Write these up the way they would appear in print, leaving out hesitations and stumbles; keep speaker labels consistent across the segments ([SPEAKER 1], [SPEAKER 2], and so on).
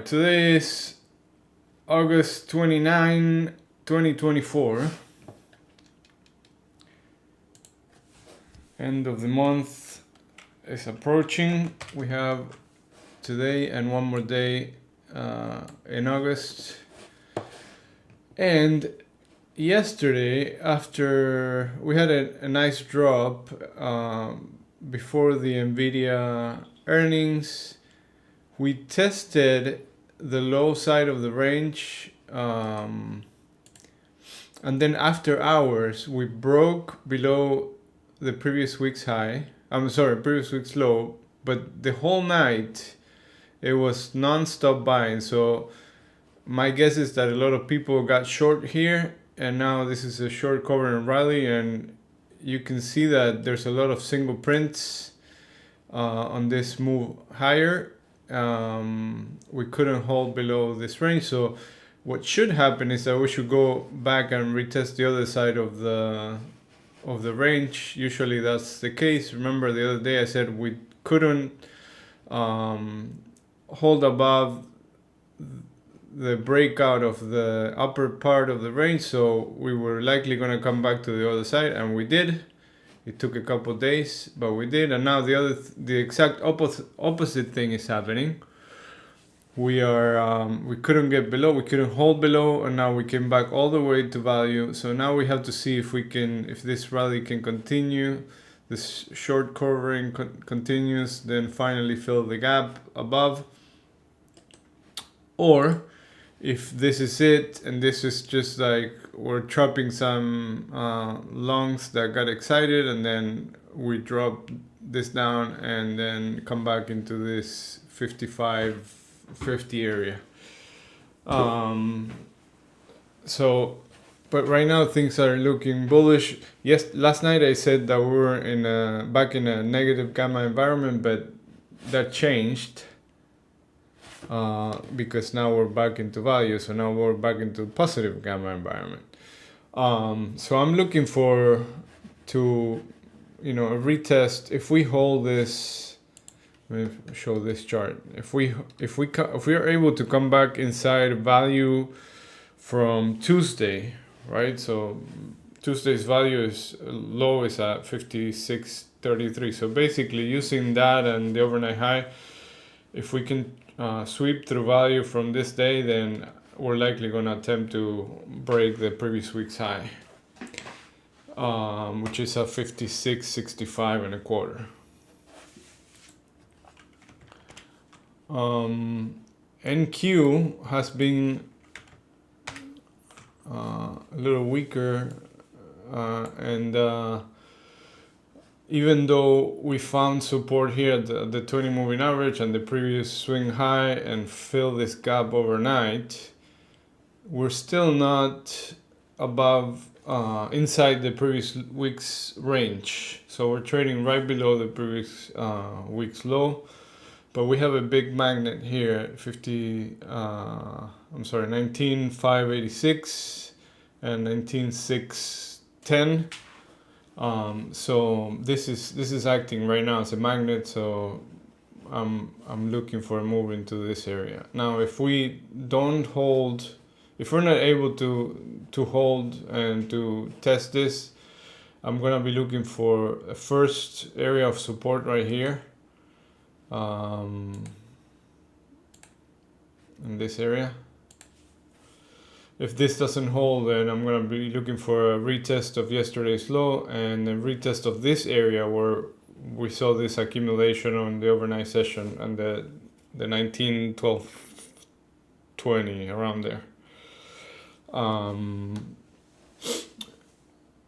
[SPEAKER 1] today is August 29, 2024. End of the month is approaching. We have today and one more day in August. And yesterday, after we had a nice drop before the Nvidia earnings, we tested the low side of the range, and then after hours we broke below the previous week's high. Previous week's low, but the whole night it was non-stop buying. So my guess is that a lot of people got short here, and now this is a short cover and rally, and you can see that there's a lot of single prints on this move higher. We couldn't hold below this range, so what should happen is that we should go back and retest the other side of the range. Usually that's the case. Remember the other day I said we couldn't hold above the breakout of the upper part of the range, so we were likely going to come back to the other side, and we did. It took a couple of days, but we did, and now the exact opposite thing is happening. We couldn't get below, we couldn't hold below, and now we came back all the way to value. So now we have to see if this rally can continue, this short covering continues, then finally fill the gap above, or if this is it and this is just like we're trapping some longs that got excited, and then we drop this down and then come back into this 55-50 area. But right now things are looking bullish. Yes, last night I said that we were back in a negative gamma environment, but that changed. Because now we're back into value, so now we're back into positive gamma environment. So I'm looking a retest. If we hold this, let me show this chart. If we are able to come back inside value from Tuesday, right? So Tuesday's value is low is at 56.33. So basically, using that and the overnight high, if we can sweep through value from this day, then we're likely going to attempt to break the previous week's high, which is at 56.65 and a quarter. NQ has been a little weaker, and even though we found support here at the 20 moving average and the previous swing high and fill this gap overnight, we're still not above inside the previous week's range. So we're trading right below the previous week's low, but we have a big magnet here at 19,586 and 19,610. So this is acting right now as a magnet, so I'm looking for a move into this area. Now if we don't hold, if we're not able to hold and to test this, I'm gonna be looking for a first area of support right here, in this area. If this doesn't hold, then I'm going to be looking for a retest of yesterday's low and a retest of this area where we saw this accumulation on the overnight session and the 19, 12, 20, around there.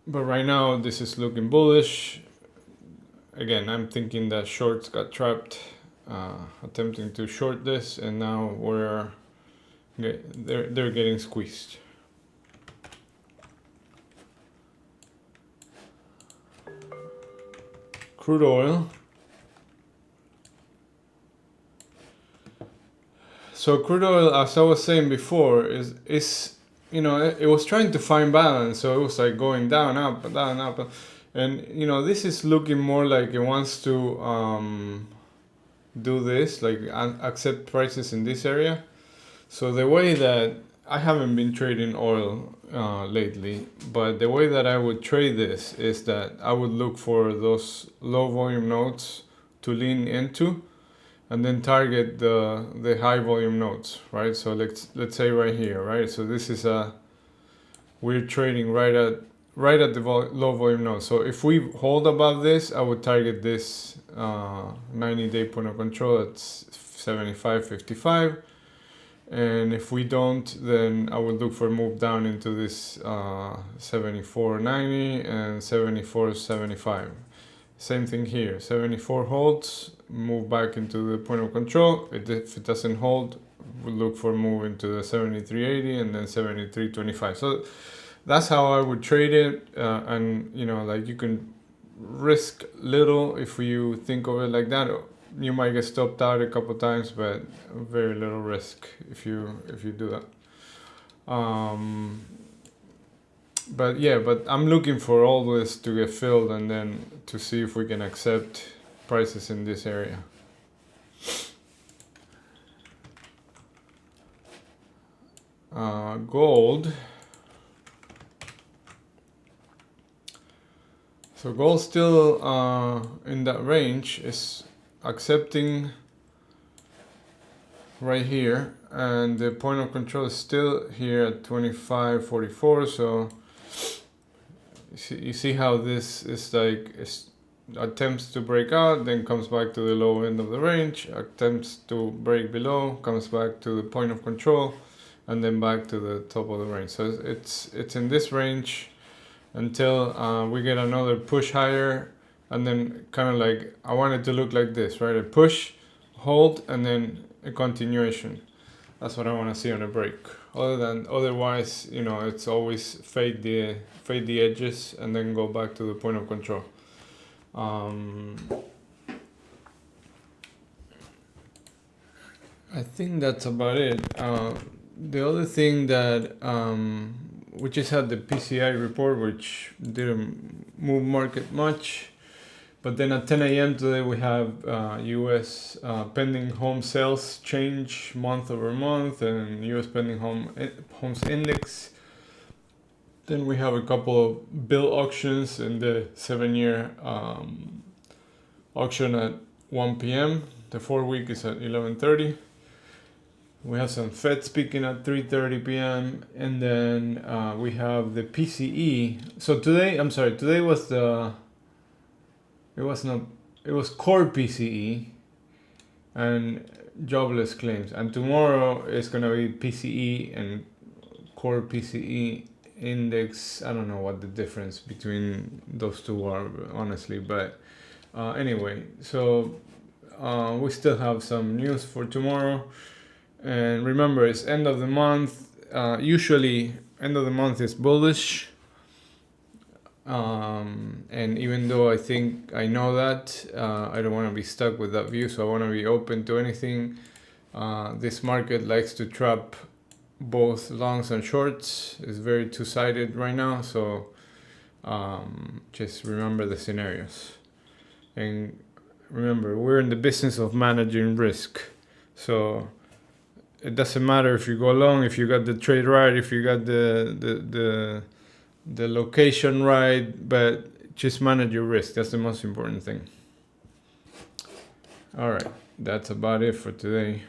[SPEAKER 1] But right now this is looking bullish. Again, I'm thinking that shorts got trapped attempting to short this, and now they're getting squeezed. Crude oil. So crude oil, as I was saying before, is it was trying to find balance. So it was like going down, up, down, up, and this is looking more like it wants to do this, like accept prices in this area. So the way that I haven't been trading oil lately, but the way that I would trade this is that I would look for those low volume nodes to lean into, and then target the high volume nodes, right? So let's say right here, right? So this is we're trading right at the low volume node. So if we hold above this, I would target this 90-day point of control at 75.55. And if we don't, then I would look for a move down into this 74.90 and 74.75. Same thing here, 74 holds, move back into the point of control. If it doesn't hold, we'll look for a move into the 73.80 and then 73.25. So that's how I would trade it. And you know, like, you can risk little if you think of it like that. You might get stopped out a couple times, but very little risk if you do that. But yeah, but I'm looking for all this to get filled and then to see if we can accept prices in this area. Gold. So gold still in that range, is accepting right here, and the point of control is still here at 25.44. So you see how this is like, attempts to break out, then comes back to the low end of the range, attempts to break below, comes back to the point of control, and then back to the top of the range. So it's in this range until we get another push higher, and then kind of like, I want it to look like this, right? A push, hold, and then a continuation. That's what I want to see on a break. Otherwise, you know, it's always fade the edges and then go back to the point of control. I think that's about it. The other thing that we just had the PCI report, which didn't move market much. But then at 10 a.m. today, we have U.S. Pending home sales change month over month, and U.S. pending homes index. Then we have a couple of bill auctions in the 7-year auction at 1 p.m. The 4-week is at 11:30. We have some Fed speaking at 3:30 p.m. And then we have the PCE. So today was it was core PCE and jobless claims. And tomorrow is going to be PCE and core PCE index. I don't know what the difference between those two are, honestly. But anyway, so we still have some news for tomorrow. And remember, it's end of the month. Usually, end of the month is bullish. And even though I know that, I don't want to be stuck with that view, so I want to be open to anything. This market likes to trap both longs and shorts. It's very two-sided right now, so just remember the scenarios. And remember, we're in the business of managing risk, so it doesn't matter if you go long, if you got the trade right, if you got the location right, but just manage your risk. That's the most important thing. All right, that's about it for today.